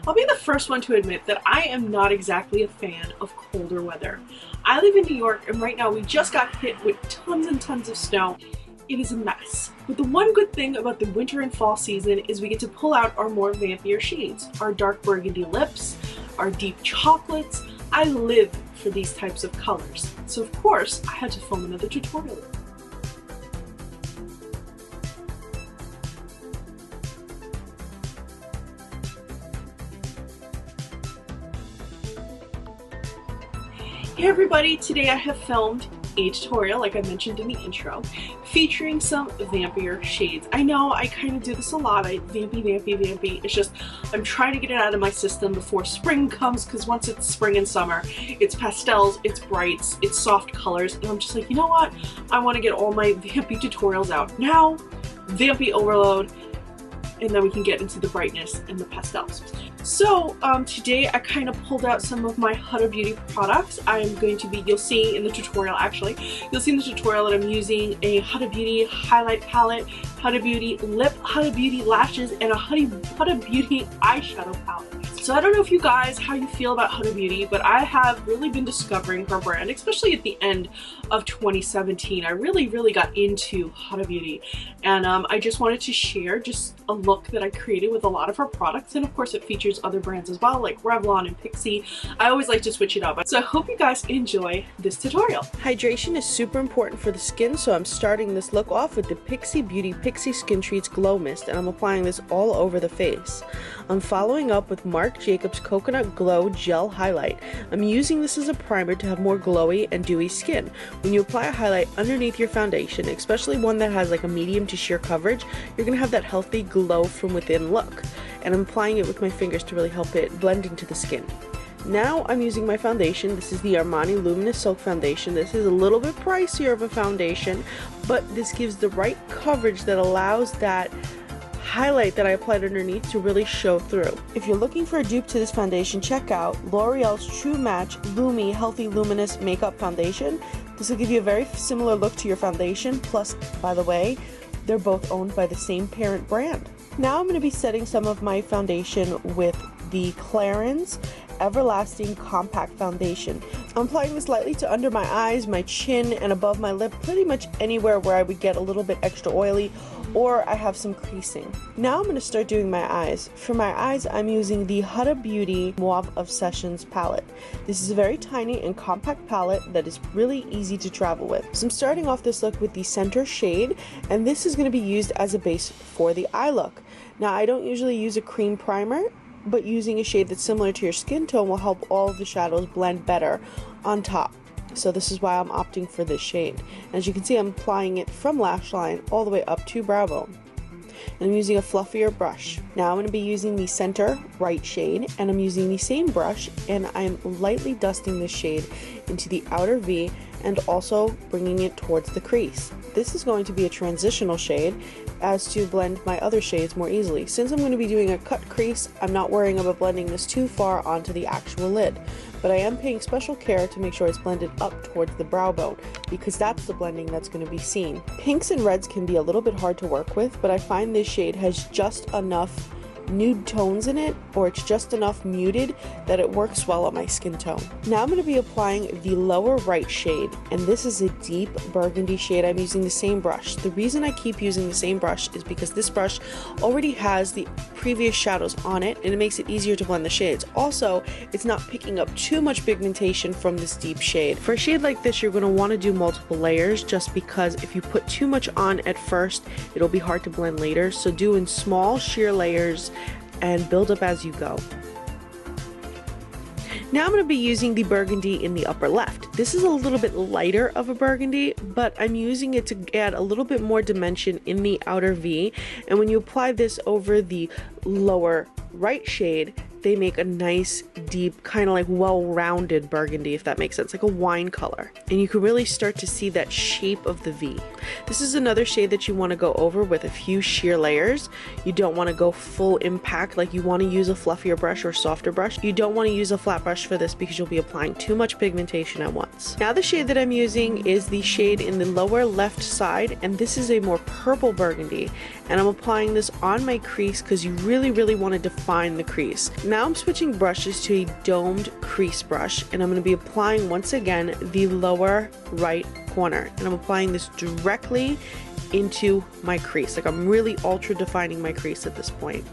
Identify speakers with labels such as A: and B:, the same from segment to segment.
A: I'll be the first one to admit that I am not exactly a fan of colder weather. I live in New York and right now we just got hit with tons and tons of snow. It is a mess. But the one good thing about the winter and fall season is we get to pull out our more vampier shades. Our dark burgundy lips, our deep chocolates. I live for these types of colors. So of course, I had to film another tutorial. Hey everybody, today I have filmed a tutorial, like I mentioned in the intro, featuring some vampier shades. I know I kind of do this a lot, vampy. It's just, I'm trying to get it out of my system before spring comes, because once it's spring and summer, it's pastels, it's brights, it's soft colors, and I'm just like, you know what? I want to get all my vampy tutorials out now, vampy overload, and then we can get into the brightness and the pastels. So today I kind of pulled out some of my Huda Beauty products. I'm going to be, you'll see in the tutorial actually, you'll see in the tutorial that I'm using a Huda Beauty highlight palette, Huda Beauty lip, Huda Beauty lashes, and a Huda Beauty eyeshadow palette. So I don't know if you guys, how you feel about Huda Beauty, but I have really been discovering her brand, especially at the end of 2017. I really got into Huda Beauty, and I just wanted to share just a look that I created with a lot of her products, and of course it features other brands as well, like Revlon and Pixi. I always like to switch it up, so I hope you guys enjoy this tutorial. Hydration is super important for the skin, so I'm starting this look off with the Pixi Beauty Pixi Skin Treats Glow Mist, and I'm applying this all over the face. I'm following up with Marc Jacobs Coconut Glow Gel Highlight. I'm using this as a primer to have more glowy and dewy skin. When you apply a highlight underneath your foundation, especially one that has like a medium to sheer coverage, you're going to have that healthy glow from within look. And I'm applying it with my fingers to really help it blend into the skin. Now I'm using my foundation. This is the Armani Luminous Silk Foundation. This is a little bit pricier of a foundation, but this gives the right coverage that allows that highlight that I applied underneath to really show through. If you're looking for a dupe to this foundation, check out L'Oreal's True Match Lumi Healthy Luminous Makeup Foundation. This will give you a very similar look to your foundation, plus, by the way, they're both owned by the same parent brand. Now I'm going to be setting some of my foundation with the Clarins Everlasting Compact Foundation. I'm applying this lightly to under my eyes, my chin, and above my lip, pretty much anywhere where I would get a little bit extra oily or I have some creasing. Now I'm going to start doing my eyes. For my eyes, I'm using the Huda Beauty Mauve Obsessions palette. This is a very tiny and compact palette that is really easy to travel with. So I'm starting off this look with the center shade, and this is going to be used as a base for the eye look. Now I don't usually use a cream primer, but using a shade that's similar to your skin tone will help all of the shadows blend better on top. So this is why I'm opting for this shade. As you can see, I'm applying it from lash line all the way up to brow bone. And I'm using a fluffier brush. Now I'm going to be using the center right shade, and I'm using the same brush, and I'm lightly dusting this shade into the outer V and also bringing it towards the crease. This is going to be a transitional shade as to blend my other shades more easily. Since I'm going to be doing a cut crease, I'm not worrying about blending this too far onto the actual lid, but I am paying special care to make sure it's blended up towards the brow bone, because that's the blending that's going to be seen. Pinks and reds can be a little bit hard to work with, but I find this shade has just enough nude tones in it, or it's just enough muted that it works well on my skin tone. Now I'm going to be applying the lower right shade, and this is a deep burgundy shade. I'm using the same brush. The reason I keep using the same brush is because this brush already has the previous shadows on it, and it makes it easier to blend the shades. Also, it's not picking up too much pigmentation from this deep shade. For a shade like this, you're going to want to do multiple layers, just because if you put too much on at first, it'll be hard to blend later. So do in small sheer layers and build up as you go. Now I'm going to be using the burgundy in the upper left. This is a little bit lighter of a burgundy, but I'm using it to add a little bit more dimension in the outer V, and when you apply this over the lower right shade, they make a nice, deep, kind of like well-rounded burgundy, if that makes sense, like a wine color. And you can really start to see that shape of the V. This is another shade that you want to go over with a few sheer layers. You don't want to go full impact, like you want to use a fluffier brush or softer brush. You don't want to use a flat brush for this because you'll be applying too much pigmentation at once. Now the shade that I'm using is the shade in the lower left side, and this is a more purple burgundy. And I'm applying this on my crease because you really want to define the crease. Now I'm switching brushes to a domed crease brush, and I'm going to be applying once again the lower right corner, and I'm applying this directly into my crease. Like, I'm really ultra defining my crease at this point.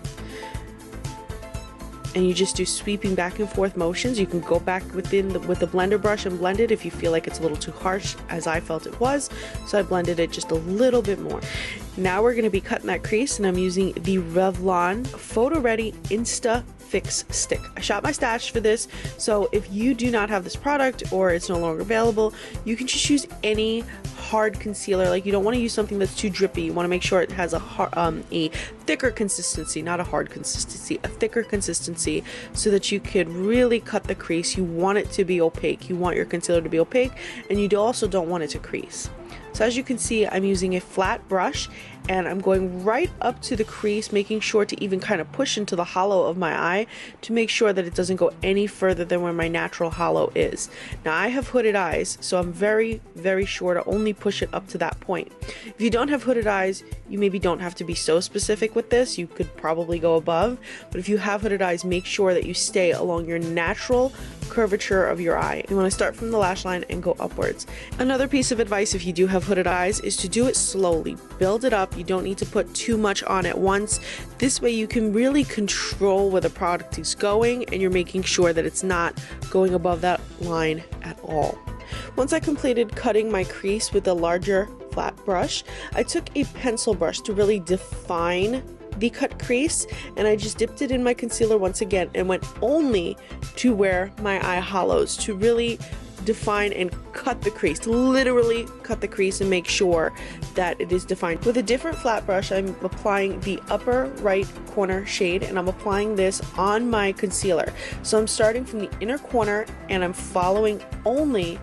A: And you just do sweeping back and forth motions. You can go back with the blender brush and blend it if you feel like it's a little too harsh, as I felt it was, so I blended it just a little bit more. Now we're going to be cutting that crease, and I'm using the Revlon Photo Ready Insta Fix Stick. I shot my stash for this, so if you do not have this product or it's no longer available, you can just use any hard concealer. Like, you don't want to use something that's too drippy. You want to make sure it has a thicker consistency, not a hard consistency, a thicker consistency, so that you could really cut the crease. You want it to be opaque. You want your concealer to be opaque, and you also don't want it to crease. So as you can see, I'm using a flat brush, and I'm going right up to the crease, making sure to even kind of push into the hollow of my eye to make sure that it doesn't go any further than where my natural hollow is. Now, I have hooded eyes, so I'm very, very sure to only push it up to that point. If you don't have hooded eyes, you maybe don't have to be so specific with this. You could probably go above, but if you have hooded eyes, make sure that you stay along your natural curvature of your eye. You want to start from the lash line and go upwards. Another piece of advice, if you do have hooded eyes, is to do it slowly. Build it up. You don't need to put too much on at once. This way you can really control where the product is going, and you're making sure that it's not going above that line at all. Once I completed cutting my crease with a larger flat brush, I took a pencil brush to really define the cut crease, and I just dipped it in my concealer once again and went only to where my eye hollows to really define and cut the crease, to literally cut the crease and make sure that it is defined. With a different flat brush, I'm applying the upper right corner shade, and I'm applying this on my concealer. So I'm starting from the inner corner, and I'm following only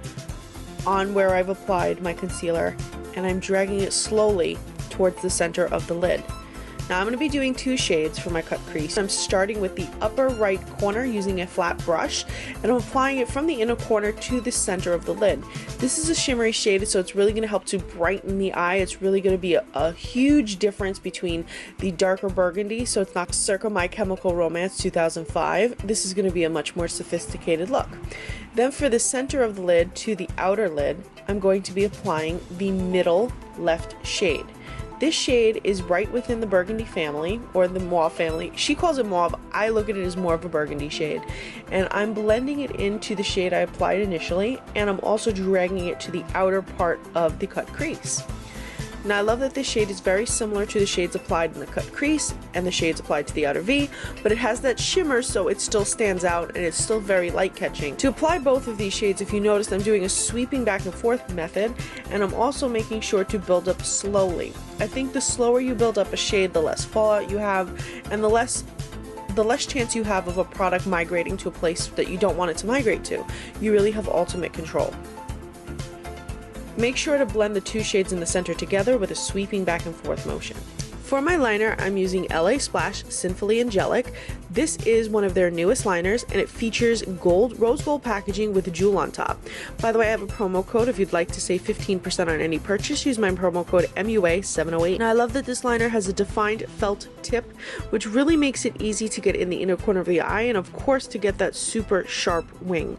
A: on where I've applied my concealer, and I'm dragging it slowly towards the center of the lid. Now I'm going to be doing two shades for my cut crease. I'm starting with the upper right corner using a flat brush, and I'm applying it from the inner corner to the center of the lid. This is a shimmery shade, so it's really going to help to brighten the eye. It's really going to be a huge difference between the darker burgundy, so it's not circa My Chemical Romance 2005. This is going to be a much more sophisticated look. Then for the center of the lid to the outer lid, I'm going to be applying the middle left shade. This shade is right within the burgundy family, or the mauve family. She calls it mauve. I look at it as more of a burgundy shade. And I'm blending it into the shade I applied initially, and I'm also dragging it to the outer part of the cut crease. Now I love that this shade is very similar to the shades applied in the cut crease and the shades applied to the outer V, but it has that shimmer, so it still stands out and it's still very light catching. To apply both of these shades, if you notice, I'm doing a sweeping back and forth method, and I'm also making sure to build up slowly. I think the slower you build up a shade, the less fallout you have, and the less chance you have of a product migrating to a place that you don't want it to migrate to. You really have ultimate control. Make sure to blend the two shades in the center together with a sweeping back and forth motion. For my liner, I'm using LA Splash Sinfully Angelic. This is one of their newest liners, and it features rose gold packaging with a jewel on top. By the way, I have a promo code if you'd like to save 15% on any purchase. Use my promo code MUA708. Now I love that this liner has a defined felt tip, which really makes it easy to get in the inner corner of the eye, and of course to get that super sharp wing.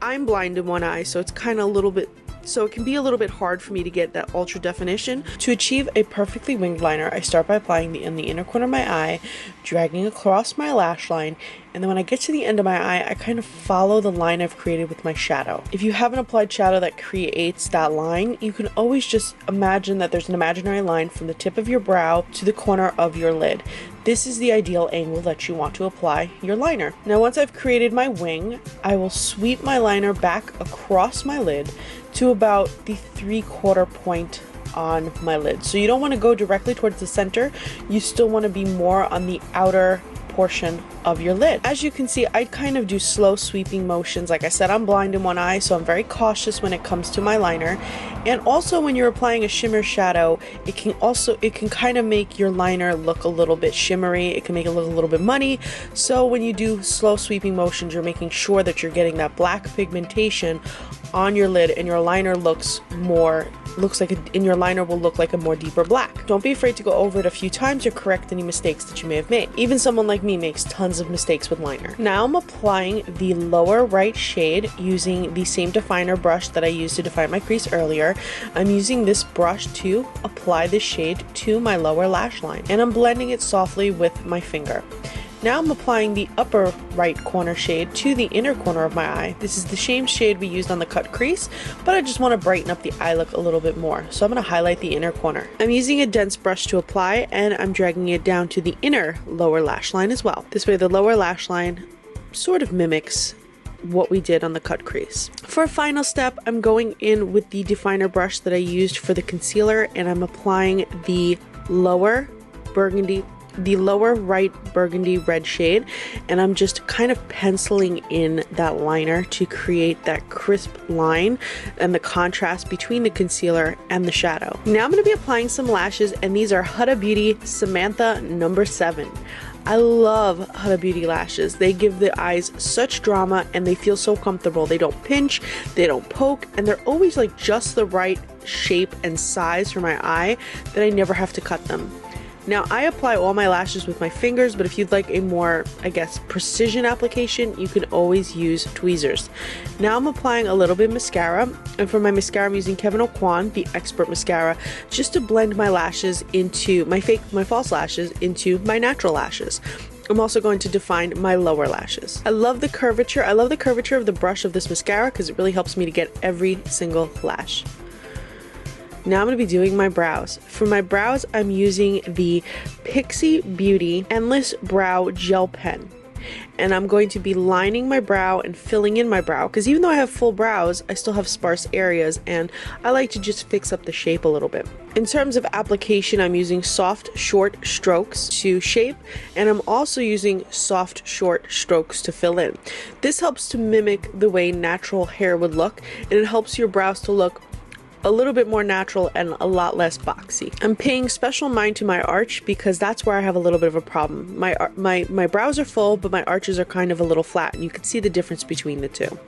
A: I'm blind in one eye, so it can be a little bit hard for me to get that ultra definition. To achieve a perfectly winged liner, I start by applying in the inner corner of my eye, dragging across my lash line, and then when I get to the end of my eye, I kind of follow the line I've created with my shadow. If you haven't applied shadow that creates that line, you can always just imagine that there's an imaginary line from the tip of your brow to the corner of your lid. This is the ideal angle that you want to apply your liner. Now once I've created my wing, I will sweep my liner back across my lid to about the 3/4 point on my lid. So you don't want to go directly towards the center. You still want to be more on the outer portion of your lid. As you can see, I kind of do slow sweeping motions. Like I said, I'm blind in one eye, so I'm very cautious when it comes to my liner. And also when you're applying a shimmer shadow, it can kind of make your liner look a little bit shimmery. It can make it look a little bit muddy. So when you do slow sweeping motions, you're making sure that you're getting that black pigmentation on your lid and your liner looks more looks like and your liner will look like a more deeper black. Don't be afraid to go over it a few times to correct any mistakes that you may have made. Even someone like me makes tons of mistakes with liner. Now I'm applying the lower right shade using the same definer brush that I used to define my crease earlier. I'm using this brush to apply this shade to my lower lash line, and I'm blending it softly with my finger. Now I'm applying the upper right corner shade to the inner corner of my eye. This is the same shade we used on the cut crease, but I just want to brighten up the eye look a little bit more. So I'm going to highlight the inner corner. I'm using a dense brush to apply, and I'm dragging it down to the inner lower lash line as well. This way the lower lash line sort of mimics what we did on the cut crease. For a final step, I'm going in with the definer brush that I used for the concealer, and I'm applying the lower right burgundy red shade, and I'm just kind of penciling in that liner to create that crisp line and the contrast between the concealer and the shadow. Now I'm going to be applying some lashes, and these are Huda Beauty Samantha No. 7. I love Huda Beauty lashes. They give the eyes such drama and they feel so comfortable. They don't pinch, they don't poke, and they're always like just the right shape and size for my eye that I never have to cut them. Now I apply all my lashes with my fingers, but if you'd like a more, I guess, precision application, you can always use tweezers. Now I'm applying a little bit of mascara, and for my mascara I'm using Kevyn Aucoin, the Expert Mascara, just to blend my lashes into my false lashes into my natural lashes. I'm also going to define my lower lashes. I love the curvature of the brush of this mascara because it really helps me to get every single lash. Now I'm going to be doing my brows. For my brows, I'm using the Pixie Beauty Endless Brow Gel Pen. And I'm going to be lining my brow and filling in my brow, because even though I have full brows, I still have sparse areas, and I like to just fix up the shape a little bit. In terms of application, I'm using soft, short strokes to shape, and I'm also using soft, short strokes to fill in. This helps to mimic the way natural hair would look, and it helps your brows to look a little bit more natural and a lot less boxy. I'm paying special mind to my arch because that's where I have a little bit of a problem. My brows are full, but my arches are kind of a little flat, and you can see the difference between the two.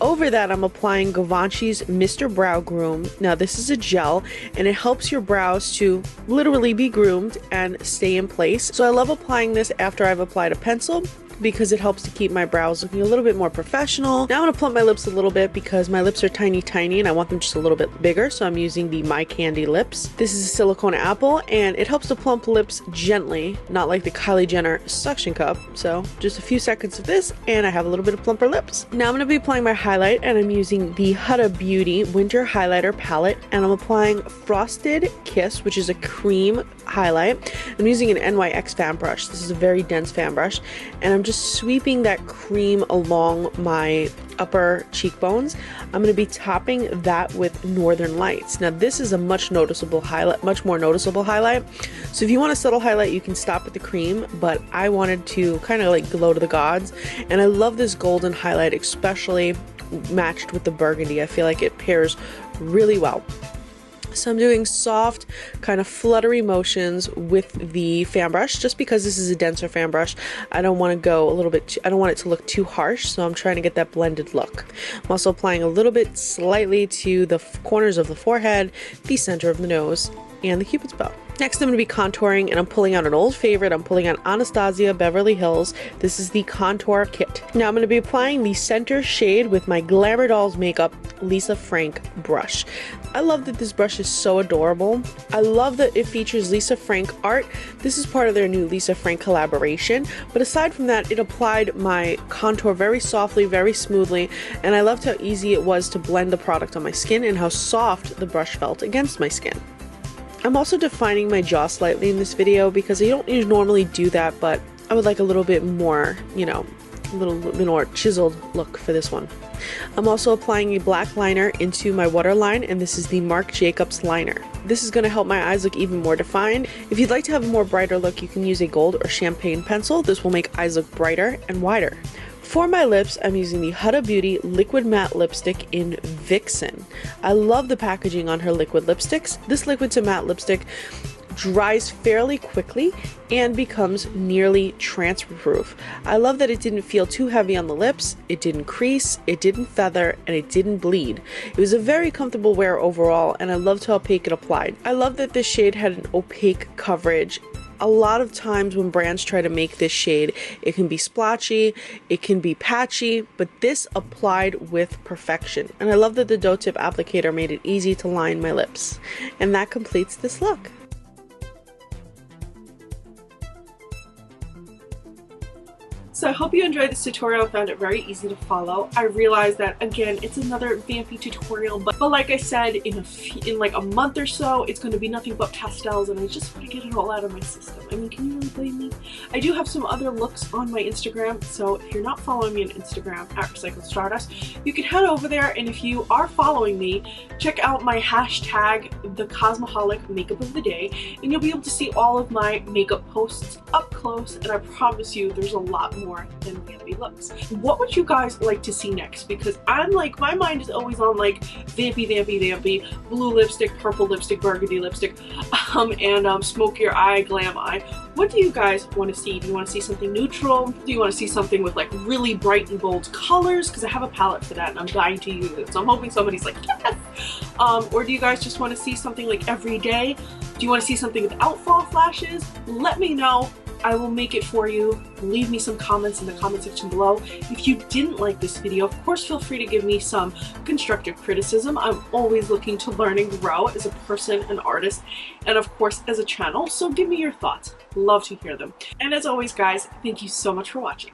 A: Over that, I'm applying Givenchy's Mr. Brow Groom. Now this is a gel, and it helps your brows to literally be groomed and stay in place. So I love applying this after I've applied a pencil, because it helps to keep my brows looking a little bit more professional. Now I'm going to plump my lips a little bit because my lips are tiny and I want them just a little bit bigger, so I'm using the My Candy Lipz. This is a silicone apple, and it helps to plump lips gently, not like the Kylie Jenner suction cup. So just a few seconds of this and I have a little bit of plumper lips. Now I'm going to be applying my highlight, and I'm using the Huda Beauty Winter Highlighter Palette, and I'm applying Frosted Kiss, which is a cream highlight. I'm using an NYX fan brush. This is a very dense fan brush, and I'm just sweeping that cream along my upper cheekbones. I'm going to be topping that with Northern Lights. Now this is a much more noticeable highlight. So if you want a subtle highlight, you can stop at the cream, but I wanted to kind of like glow to the gods, and I love this golden highlight, especially matched with the burgundy. I feel like it pairs really well. So I'm doing soft, kind of fluttery motions with the fan brush, just because this is a denser fan brush. I don't want it to look too harsh, so I'm trying to get that blended look. I'm also applying a little bit slightly to the corners of the forehead, the center of the nose, and the Cupid's bow. Next, I'm going to be contouring, and I'm pulling out an old favorite. I'm pulling out Anastasia Beverly Hills. This is the Contour Kit. Now I'm going to be applying the center shade with my Glamour Dolls Makeup Lisa Frank brush. I love that this brush is so adorable. I love that it features Lisa Frank art. This is part of their new Lisa Frank collaboration, but aside from that, it applied my contour very softly, very smoothly, and I loved how easy it was to blend the product on my skin and how soft the brush felt against my skin. I'm also defining my jaw slightly in this video because I don't normally do that, but I would like a little bit more, a little bit more chiseled look for this one. I'm also applying a black liner into my waterline, and this is the Marc Jacobs liner. This is going to help my eyes look even more defined. If you'd like to have a more brighter look, you can use a gold or champagne pencil. This will make eyes look brighter and wider. For my lips, I'm using the Huda Beauty Liquid Matte Lipstick in Vixen. I love the packaging on her liquid lipsticks. This liquid to matte lipstick dries fairly quickly and becomes nearly transfer proof. I love that it didn't feel too heavy on the lips, it didn't crease, it didn't feather, and it didn't bleed. It was a very comfortable wear overall, and I loved how opaque it applied. I love that this shade had an opaque coverage. A lot of times when brands try to make this shade, it can be splotchy, it can be patchy, but this applied with perfection. And I love that the doe tip applicator made it easy to line my lips. And that completes this look. So I hope you enjoyed this tutorial and found it very easy to follow. I realize that, again, it's another vampy tutorial, but like I said, in like a month or so, it's going to be nothing but pastels, and I just want to get it all out of my system. I mean, can you really blame me? I do have some other looks on my Instagram, so if you're not following me on Instagram at Recycled Stardust, you can head over there, and if you are following me, check out my hashtag, the Cosmoholic Makeup of the Day, and you'll be able to see all of my makeup posts up close, and I promise you there's a lot more than vampy looks. What would you guys like to see next? Because I'm like, my mind is always on like vampy, vampy, vampy, blue lipstick, purple lipstick, burgundy lipstick, and smoke your eye, glam eye. What do you guys want to see? Do you want to see something neutral? Do you want to see something with like really bright and bold colors? Because I have a palette for that and I'm dying to use it. So I'm hoping somebody's like, yes! Or do you guys just want to see something like everyday? Do you want to see something without fall flashes? Let me know. I will make it for you. Leave me some comments in the comment section below. If you didn't like this video, of course feel free to give me some constructive criticism. I'm always looking to learn and grow as a person, an artist, and of course as a channel, so give me your thoughts. Love to hear them. And as always guys, thank you so much for watching.